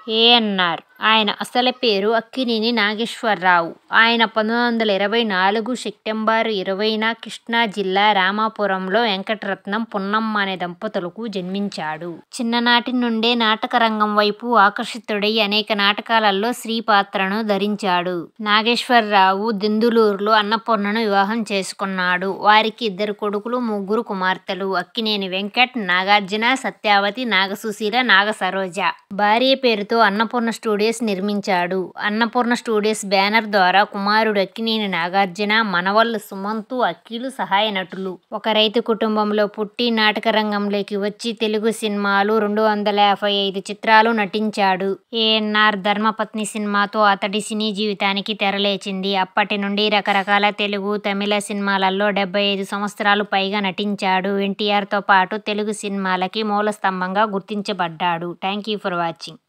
ANR. ఆయన అసలు పేరు అక్కినేని నాగేశ్వరరావు. ఆయన 1924 సెప్టెంబర్ 20న కృష్ణా జిల్లా రామాపురంలో వెంకటరత్నం, పున్నమ్మ అనే దంపతులకు జన్మించాడు. చిన్ననాటి నుండే నాటకరంగం వైపు ఆకర్షితుడై అనేక నాటకాలలో స్త్రీ పాత్రను ధరించాడు. నాగేశ్వరరావు దెందులూరులో అన్నపూర్ణను వివాహం చేసుకున్నాడు. వారికి 2 కొడుకులు, 3 కుమార్తెలు. అక్కినేని వెంకట్, నాగార్జున, సత్యవతి, నాగసుశీల, నాగసరోజ. భార్య పేరుతో అన్నపూర్ణ స్టూడియోస్ నిర్మించాడు. అన్నపూర్ణ స్టూడియోస్ బ్యానర్ ద్వారా కుమారుడు అక్కినేని నాగార్జున, మనవళ్లు సుమంత్, అఖిల్ సహాయ నటులు. ఒక రైతు కుటుంబంలో పుట్టి నాటకరంగంలోకి వచ్చి తెలుగు సినిమాలు 255 చిత్రాలు నటించాడు. ఏఎన్నార్ ధర్మపత్ని సినిమాతో అతడి సినీ జీవితానికి తెరలేచింది. అప్పటి నుండి రకరకాల తెలుగు, తమిళ సినిమాలలో 75 సంవత్సరాలు పైగా నటించాడు. ఎన్టీఆర్తో పాటు తెలుగు సినిమాలకి మూల స్తంభంగా గుర్తించబడ్డాడు. Thank you for watching.